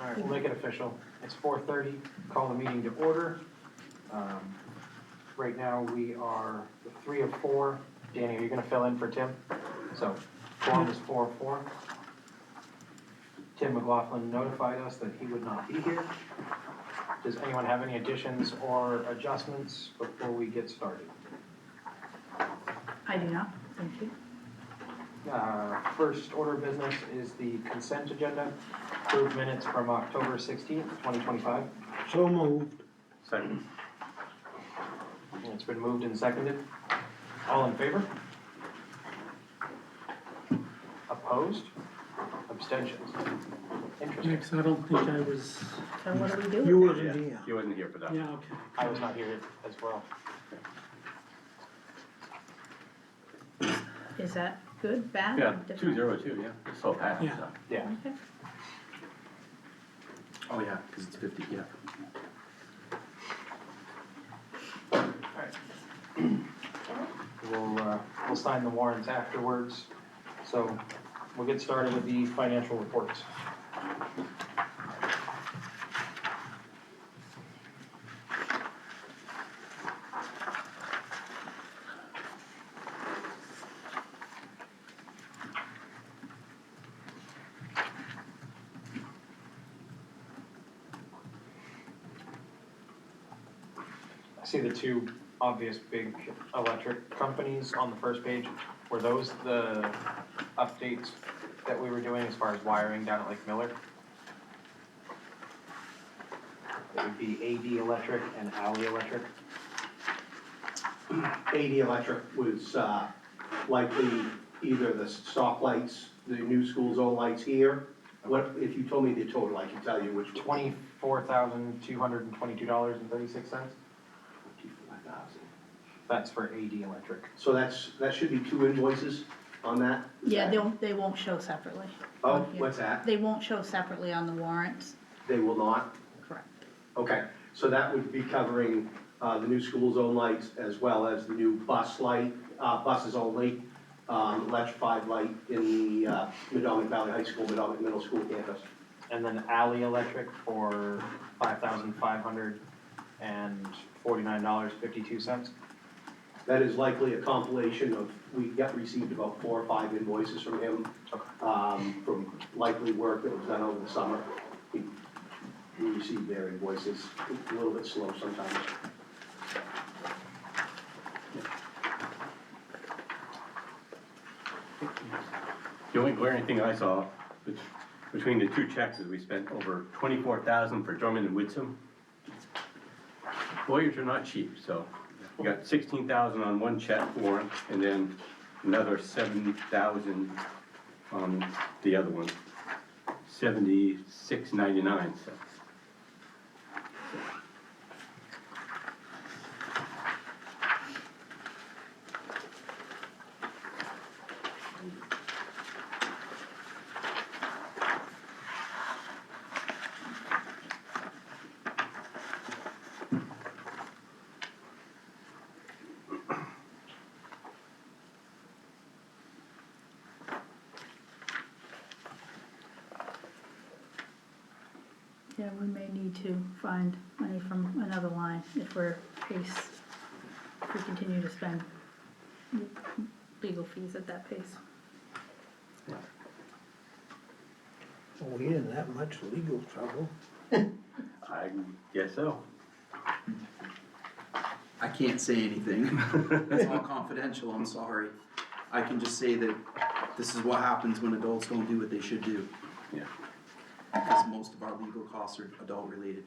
All right, we'll make it official. It's 4:30, call the meeting to order. Right now, we are the 3 of 4. Danny, are you gonna fill in for Tim? So, quorum is 4 of 4. Tim McLaughlin notified us that he would not be here. Does anyone have any additions or adjustments before we get started? I do not, thank you. First order of business is the consent agenda. Approved minutes from October 16th, 2025. So moved. Second. And it's been moved and seconded. All in favor? Opposed? Abstentions? Interesting. Next, I don't think I was, So what do we do? you with that? wasn't here. He wasn't here for that. Yeah, okay. I was not here as well. Is that good, bad? Yeah, different? 202, yeah. It's so fast. Yeah. so. Yeah. Okay. Oh, yeah, because it's 50, yeah. We'll sign the warrants afterwards. So we'll get started with the financial reports. I see the two obvious big electric companies on the first page. Were those the updates that we were doing as far as wiring down at Lake Miller? It would be AD Electric and Alley Electric. AD Electric was likely either the stoplights, the new school zone lights here. What, if you told me the total, I can tell you which. $24,222.36. 54,000. That's for AD Electric. So that should be two invoices on that? Is Yeah, that- they won't show separately. Oh, on here. what's that? They won't show separately on the warrants, They will not? correct. Okay, so that would be covering the new school zone lights as well as the new bus light, buses only, electrified light in the Madomic Valley High School, Madomic Middle School campus. And then Alley Electric for $5,549.52. That is likely a compilation of, we received about 4 or 5 invoices from him, from likely work that was done over the summer. We received their invoices, a little bit slow sometimes. The only glaring thing I saw between the two checks is we spent over $24,000 for Drummond and Woodsum. Lawyers are not cheap, so we got $16,000 on one check warrant and then another $7,000 on the other one. $76.99. So. Yeah, we may need to find money from another line if we continue to spend legal fees at that pace. Well, we didn't have much legal trouble. I guess so. I can't say anything. It's all confidential, I'm sorry. I can just say that this is what happens when adults don't do what they should do. Yeah. Because most of our legal costs are adult related.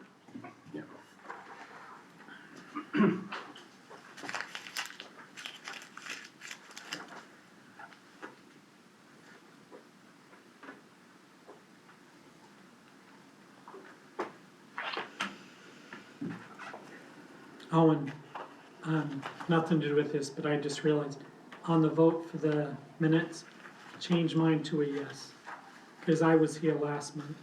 Yeah. Oh, and, nothing to do with this, but I just realized, on the vote for the minutes, change mine to a yes, because I was here last month.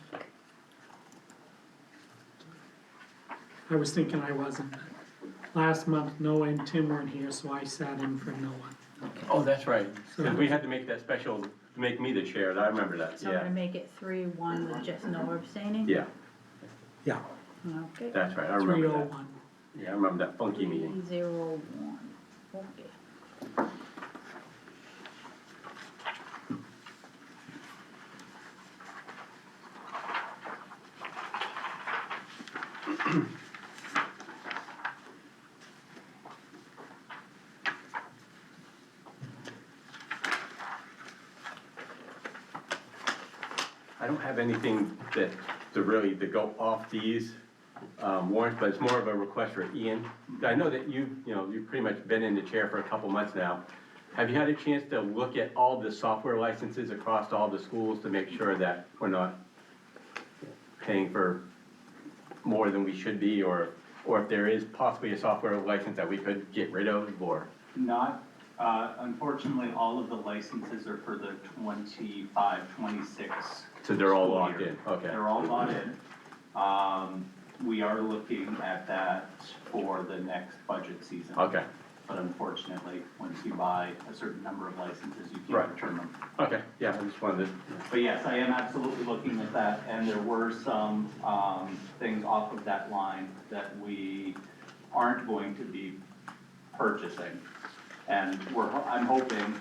I was thinking I wasn't, but last month Noah and Tim weren't here, so I sat in for Noah. Oh, that's right. Because we had to make that special, make me the chair. I remember that. So I'm gonna Yeah. make it 3-1 with just no abstaining? Yeah. Yeah, Okay. That's right, I three remember oh that. one. Yeah, I remember that funky meeting. 301, okay. I don't have anything to go off these warrants, but it's more of a request for Ian. I know that you've pretty much been in the chair for a couple months now. Have you had a chance to look at all the software licenses across all the schools to make sure that we're not paying for more than we should be, or if there is possibly a software license that we could get rid of, or? Not, unfortunately, all of the licenses are for the 25-26. So they're all school locked year. in, okay. They're all bought in. We are looking at that for the next budget season. Okay, But unfortunately, once you buy a certain number of licenses, you Right. can't return them. okay, yeah, I just wanted to, But yes, I am absolutely looking at that, and there were some, things off of that line that we aren't going to be purchasing. And I'm hoping,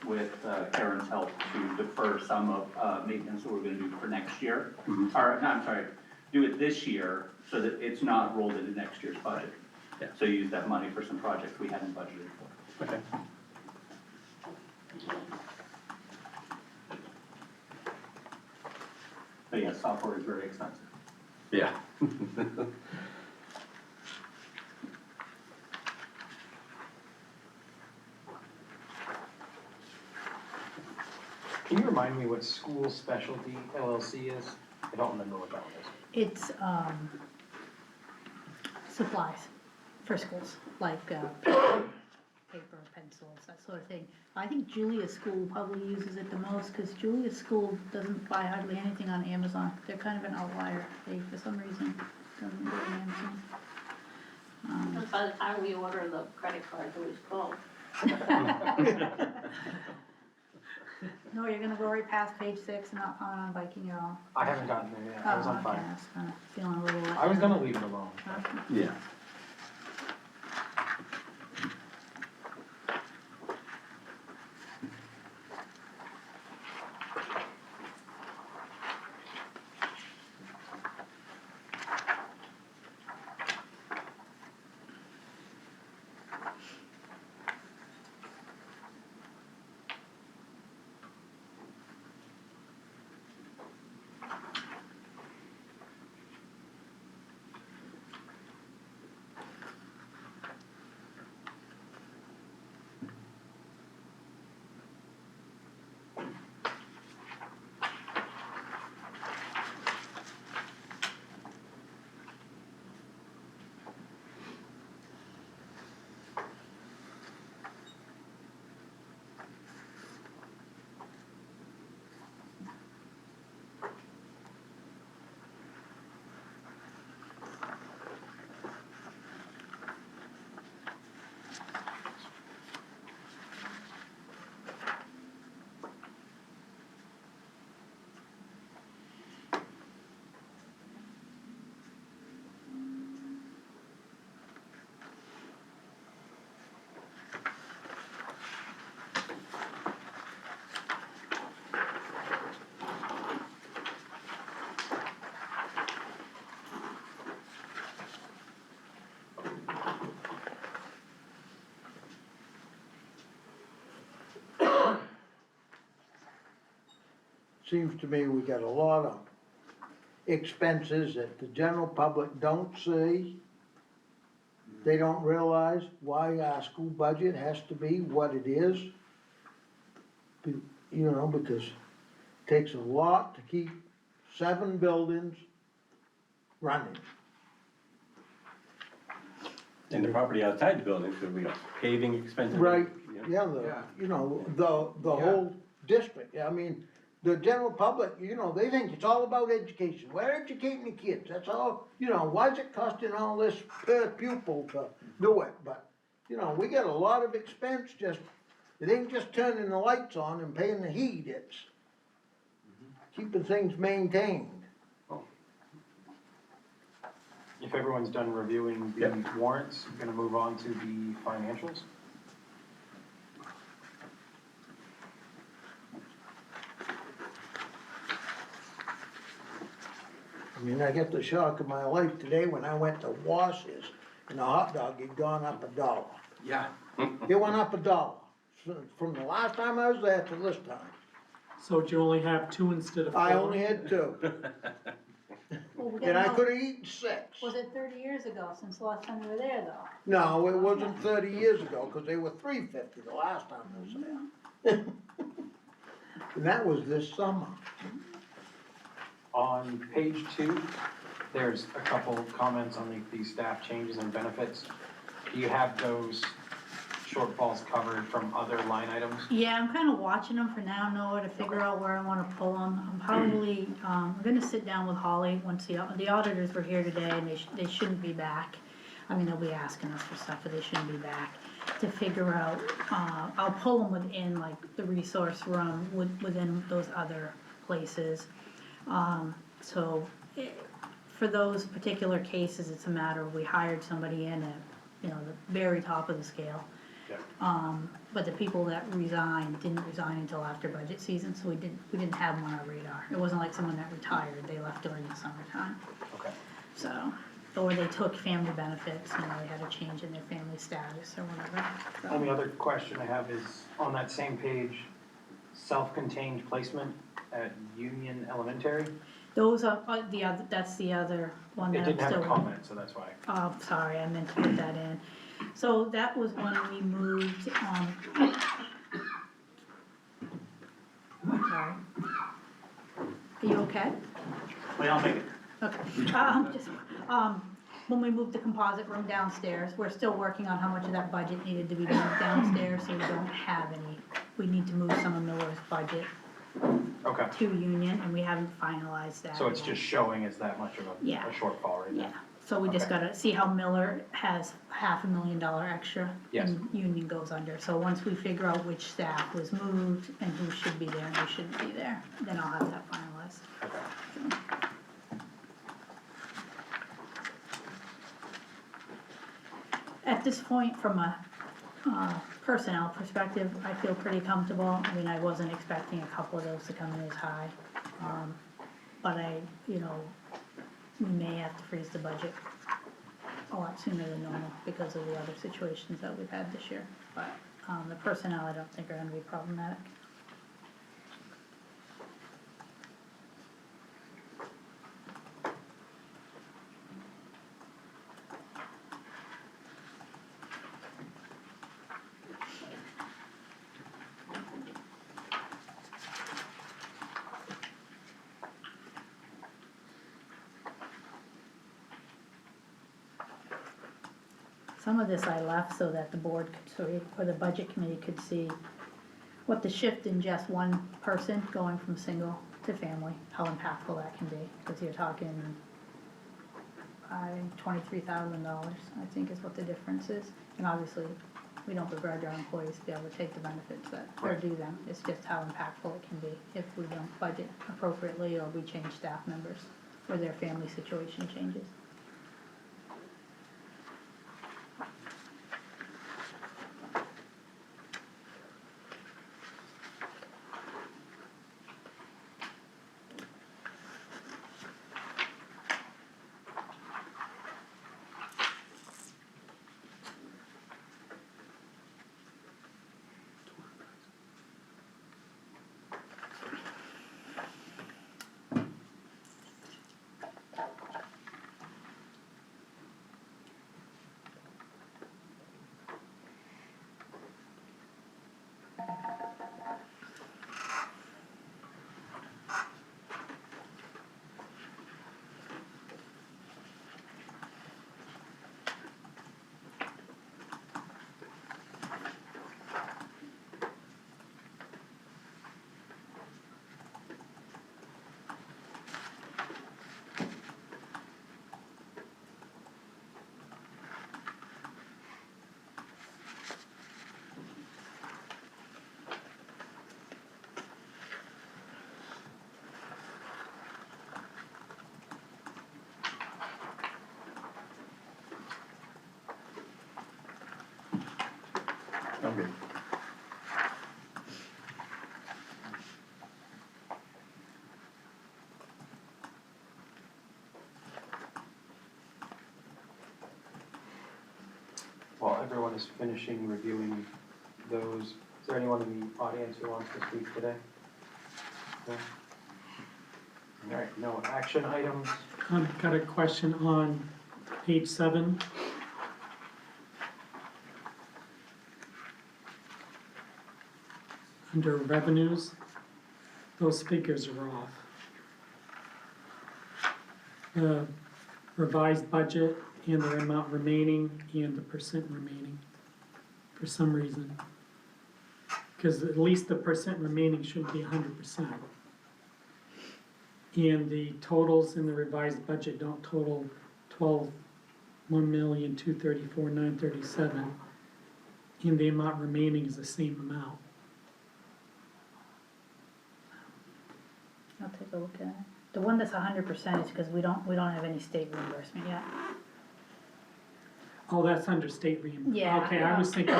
with Karen's help, to defer some of, maintenance that we're gonna do for next year. Mhm. Or, no, I'm sorry, do it this year, so that it's not rolled into next year's budget. Yeah. So use that money for some projects we hadn't budgeted for. okay. But yes, software is very expensive. Yeah. Can you remind me what School Specialty LLC is? I don't remember what that one is. It's, supplies for schools, like, paper, pencils, that sort of thing. I think Julia's school probably uses it the most, cause Julia's school doesn't buy hardly anything on Amazon. They're kind of an outlier. They, for some reason, doesn't go on Amazon. Because by the time we order the credit cards, it was full. No, you're gonna go right past page 6 and not comment on Viking at all. I haven't gotten there yet, I was on Okay, fire. I was kinda feeling a little. I was gonna leave it alone. Okay. Yeah. Seems to me we got a lot of expenses that the general public don't see. They don't realize why our school budget has to be what it is. Because it takes a lot to keep 7 buildings running. And the property outside the building, so we got paving expenses. Right, Yeah. the whole district, I mean, the general public, they think it's all about education, we're educating the kids, that's all, why is it costing all this per pupil to do it, but, we got a lot of expense, it ain't just turning the lights on and paying the heat, it's keeping things maintained. if everyone's done reviewing the Yep. warrants, I'm gonna move on to the financials. I mean, I got the shock of my life today when I went to Wash's and the hot dog had gone up $1. Yeah, It went up $1, from the last time I was there to this time. So do you only have two instead of four? I only had 2, Well, we and gotta I know, could've eaten 6. was it 30 years ago since the last time we were there though? No, it wasn't 30 years ago, cause they were $3.50 the last time I was there. And that was this summer. On page 2, there's a couple of comments on the staff changes and benefits. Do you have those shortfalls covered from other line items? Yeah, I'm kinda watching them for now, Noah, to figure out where I wanna pull them. I'm probably, I'm gonna sit down with Holly once the auditors were here today, and they shouldn't be back. I mean, they'll be asking us for stuff, but they shouldn't be back, to figure out, I'll pull them within like the resource room, within those other places. So, for those particular cases, it's a matter of we hired somebody in at, the very top of the scale. Yeah. But the people that resigned didn't resign until after budget season, so we didn't have them on our radar. It wasn't like someone that retired, they left during the summertime. Okay. So, or they took family benefits, they had a change in their family status or whatever. So- Only other question I have is, on that same page, self-contained placement at Union Elementary. Those are, that's the other one It that I'm didn't have still. a comment, so that's why. Oh, sorry, I meant to put that in. So that was when we moved, sorry. Are you okay? Well, I'll make it. Okay, when we moved the composite room downstairs, we're still working on how much of that budget needed to be done downstairs, so we don't have any. We need to move some of Miller's budget Okay. to Union, and we haven't finalized that So it's yet. just showing as that much of Yeah. a shortfall right now? Yeah, so we just Okay. gotta see how Miller has $500,000 extra. Yes. And Union goes under, so once we figure out which staff was moved and who should be there and who shouldn't be there, then I'll have that finalized. Okay. At this point, from a personnel perspective, I feel pretty comfortable. I mean, I wasn't expecting a couple of those to come in as high. But we may have to freeze the budget a lot sooner than normal because of the other situations that we've had this year. But the personnel, I don't think are gonna be problematic. Some of this I left so that the board or the budget committee could see what the shift in just one person going from single to family, how impactful that can be, because you're talking, $23,000, I think is what the difference is. And obviously, we don't begrudge our employees to be able to take the benefits that are due them, it's just how impactful it can be if we don't budget appropriately or we change staff members or their family situation changes. everyone is finishing reviewing those, is there anyone in the audience who wants to speak today? No? All right, no action items. Got a question on page 7. Under revenues, those figures are off. The revised budget and the amount remaining and the percent remaining, for some reason. Because at least the percent remaining should be 100%. And the totals in the revised budget don't total 1,234,937, and the amount remaining is the same amount. I'll take a look at it. The one that's 100% is because we don't have any state reimbursement yet. Oh, that's under state reimbursement. Yeah, Okay, I was thinking,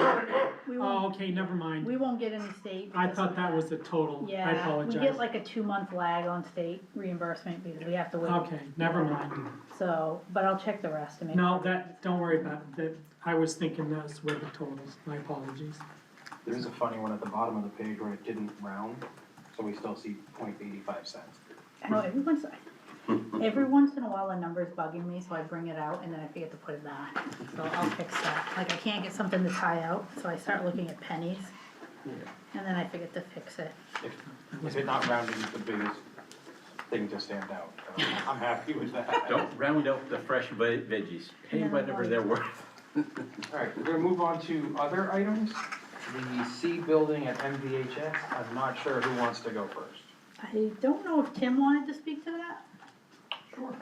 We oh, won't, okay, never mind. we won't get any state. I because thought of that was the total. I Yeah, we apologize. get like a 2-month lag on state reimbursement because we have to wait. Okay, never mind. So, but I'll check the rest to make. No, sure. that, don't worry about it. That, I was thinking those were the totals. My apologies. There is a funny one at the bottom of the page where it didn't round, so we still see 0.85 cents. I know every once in a while a number's bugging me, so I bring it out and then I forget to put it back. So I'll fix that. Like I can't get something to tie out, so I start looking at pennies. And then I forget to fix it. If it not rounding is the biggest thing to stand out, I'm happy with that. Don't round up the fresh veggies, pay Yeah, whatever they're worth. All right, we're gonna move on to other items. The C building at MVHS, I'm not sure who wants to go first. I don't know if Tim wanted to speak to that? Sure.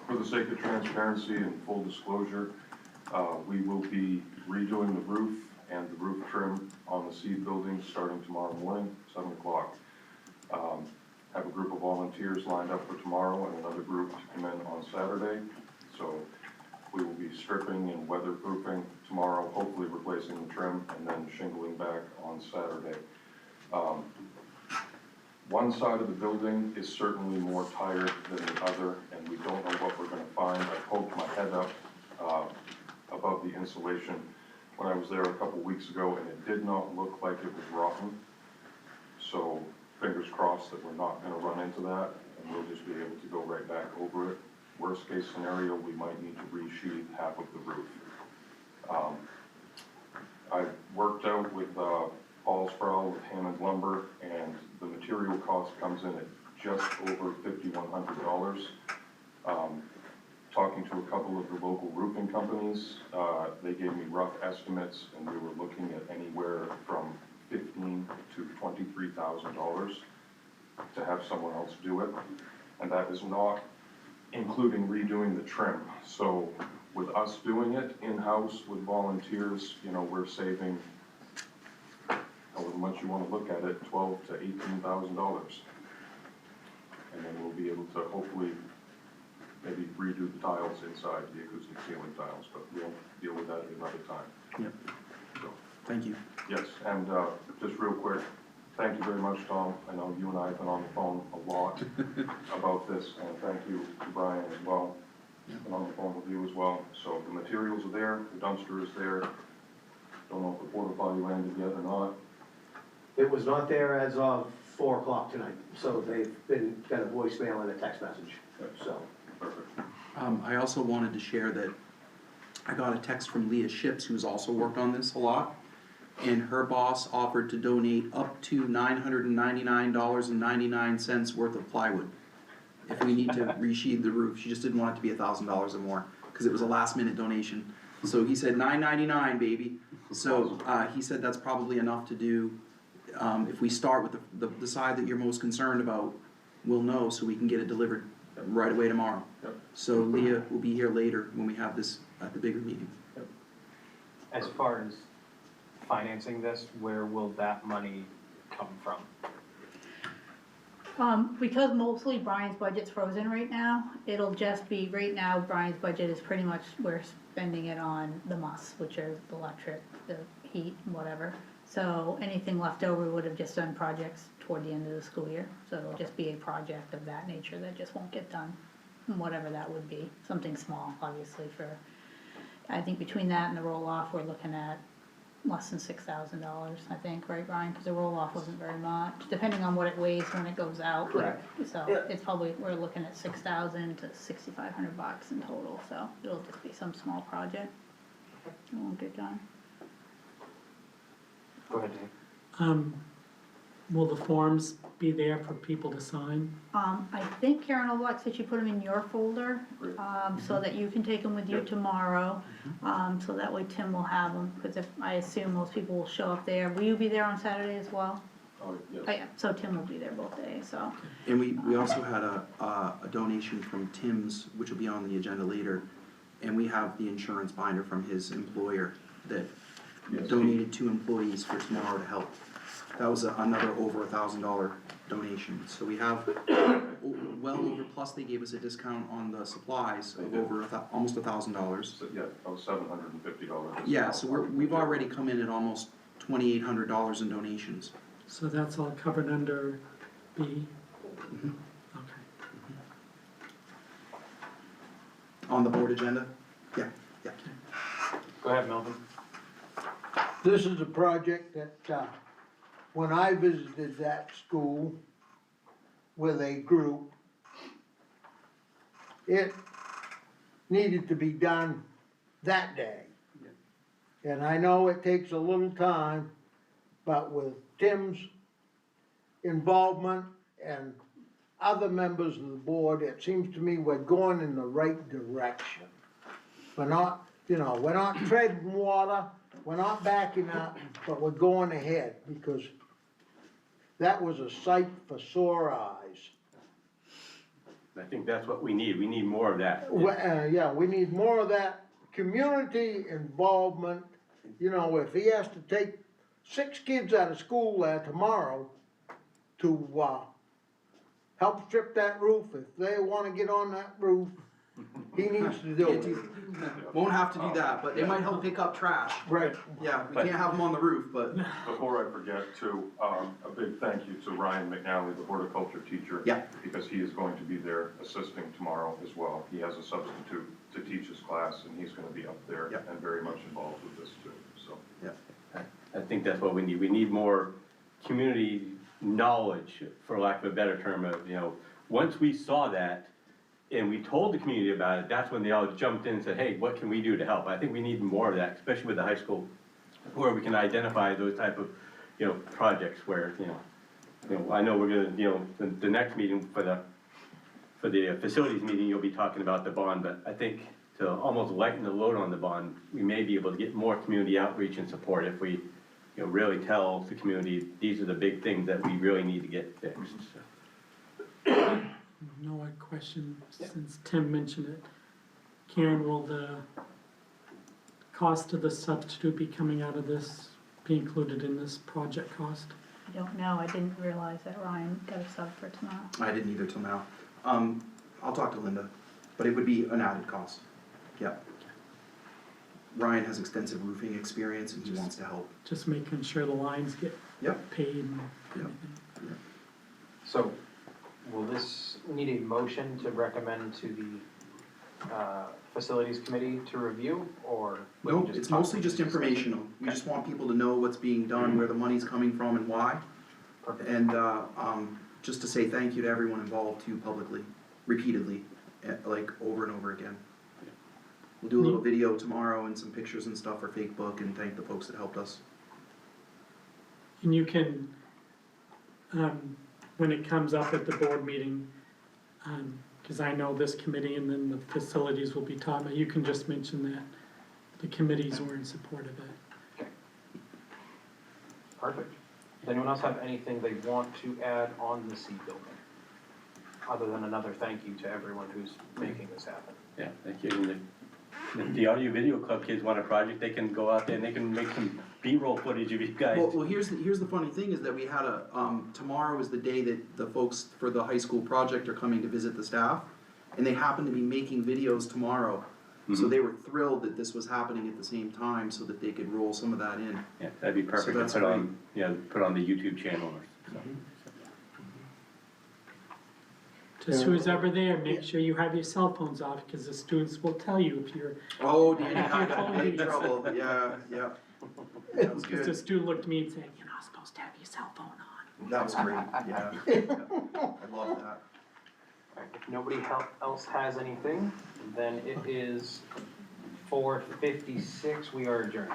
For the sake of transparency and full disclosure, we will be redoing the roof and the roof trim on the C building starting tomorrow morning, 7 o'clock. Have a group of volunteers lined up for tomorrow and another group to come in on Saturday. So we will be stripping and weatherproofing tomorrow, hopefully replacing the trim and then shingling back on Saturday. One side of the building is certainly more tired than the other, and we don't know what we're gonna find. I poked my head up above the insulation when I was there a couple weeks ago, and it did not look like it was rotten. So fingers crossed that we're not gonna run into that, and we'll just be able to go right back over it. Worst case scenario, we might need to resheathe half of the roof. I worked out with Paul Sproul with Hammond Lumber, and the material cost comes in at just over $5,100. Talking to a couple of the local roofing companies, they gave me rough estimates, and we were looking at anywhere from $15,000 to $23,000 to have someone else do it, and that is not including redoing the trim. So with us doing it in-house with volunteers, you know, we're saving, however much you want to look at it, $12,000 to $18,000. And then we'll be able to hopefully maybe redo the tiles inside, the acoustic ceiling tiles, but we'll deal with that at another time. Yep. So, Thank you. yes, and just real quick, thank you very much, Tom. I know you and I have been on the phone a lot about this, and thank you to Brian as well. Been on the phone with you as well. So the materials are there, the dumpster is there. Don't know if the porta potty landed yet or not. It was not there as of 4 o'clock tonight, so they've got a voicemail and a text message, so. Perfect. I also wanted to share that I got a text from Leah Ships, who's also worked on this a lot. And her boss offered to donate up to $999.99 worth of plywood if we need to resheathe the roof. She just didn't want it to be $1,000 or more, because it was a last minute donation. So he said $999, baby. So, he said that's probably enough to do. If we start with the side that you're most concerned about, we'll know, so we can get it delivered right away tomorrow. Yep. So Leah will be here later when we have this at the bigger meeting. As far as financing this, where will that money come from? Because mostly Brian's budget's frozen right now, it'll just be, right now, Brian's budget is pretty much, we're spending it on the must, which are the electric, the heat, whatever. So anything left over would have just done projects toward the end of the school year, so it'll just be a project of that nature that just won't get done whatever that would be, something small, obviously, for, I think between that and the roll-off, we're looking at less than $6,000, I think, right, Ryan? Because the roll-off wasn't very much, depending on what it weighs when it goes out. Correct. So Yeah. it's probably, we're looking at $6,000 to $6,500 in total, so it'll just be some small project. It won't get done. Go ahead, Dave. Will the forms be there for people to sign? I think Karen O'Block said she put them in your folder, so that you can take them with you Yep. tomorrow. So that way Tim will have them, because if, I assume most people will show up there. Will you be there on Saturday as well? Oh, yes. Oh, yeah, so Tim will be there both days, so. And we also had a donation from Tim's, which will be on the agenda later, and we have the insurance binder from his employer that Yes. donated 2 employees for tomorrow to help. That was another over $1,000 donation, so we have well over, plus they gave us a discount on the supplies They of did. over almost $1,000. So, yeah, that was $750. Yeah, so we've already come in at almost $2,800 in donations. So that's all covered under B? Mhm. Okay. On the board agenda? Yeah, yeah. Go ahead, Melvin. This is a project that, when I visited that school with a group, it needed to be done that day. And I know it takes a little time, but with Tim's involvement and other members of the board, it seems to me we're going in the right direction. We're not, we're not treading water, we're not backing up, but we're going ahead, because that was a sight for sore eyes. I think that's what we need more of that. Yeah, we need more of that community involvement. If he has to take 6 kids out of school there tomorrow to, help strip that roof, if they wanna get on that roof, he needs to do Can't it. Won't have to do that, but they might help pick up trash. Right. Yeah, we can't have them on the roof, but, Before I forget too, a big thank you to Ryan McNally, the horticulture teacher. Yeah. Because he is going to be there assisting tomorrow as well. He has a substitute to teach his class, and he's gonna be up there Yeah. and very much involved with this too, so. I think that's what we need. We need more community knowledge, for lack of a better term, of, once we saw that and we told the community about it, that's when they all jumped in and said, hey, what can we do to help? I think we need more of that, especially with the high school, where we can identify those type of, projects where, I know we're gonna, the next meeting for the facilities meeting, you'll be talking about the bond, but I think to almost lighten the load on the bond, we may be able to get more community outreach and support if we, really tell the community, these are the big things that we really need to get fixed. No, I question, since Tim mentioned it. Karen, will the cost of the substitute be coming out of this, be included in this project cost? I don't know, I didn't realize that Ryan got a sub for tomorrow. I didn't either till now. I'll talk to Linda, but it would be an added cost. Yeah. Ryan has extensive roofing experience and he wants to help. Just making sure the lines get Yep. paid and Yep. everything. So, will this need a motion to recommend to the, facilities committee to review, or? we No, can it's talk- mostly just informational. We just want people to know what's being done, where the money's coming from and why. Perfect. And, just to say thank you to everyone involved too publicly, repeatedly, like over and over again. We'll do a little video tomorrow and some pictures and stuff for Facebook and thank the folks that helped us. And you can, when it comes up at the board meeting, because I know this committee and then the facilities will be talking, but you can just mention that the committees were in support of it. Perfect. Does anyone else have anything they want to add on the C building? Other than another thank you to everyone who's making this happen. Yeah, thank you. And if the audio video club kids want a project, they can go out there and they can make some B-roll footage of you guys. Well, here's the funny thing is that we had tomorrow is the day that the folks for the high school project are coming to visit the staff. And they happen to be making videos tomorrow. So they were thrilled that this was happening at the same time so that they could roll some of that in. Yeah, that'd be perfect to that's put on, put on the YouTube channel or something. Just who's ever there, make sure you have your cell phones off, because the students will tell you if you're, Oh, Danny and I got in big trouble, yeah, yeah. That was because the good, student looked at me and said, you're not supposed to have your cell phone on. that was great, yeah. I love that. Alright, if nobody else has anything, then it is 4:56, we are adjourned.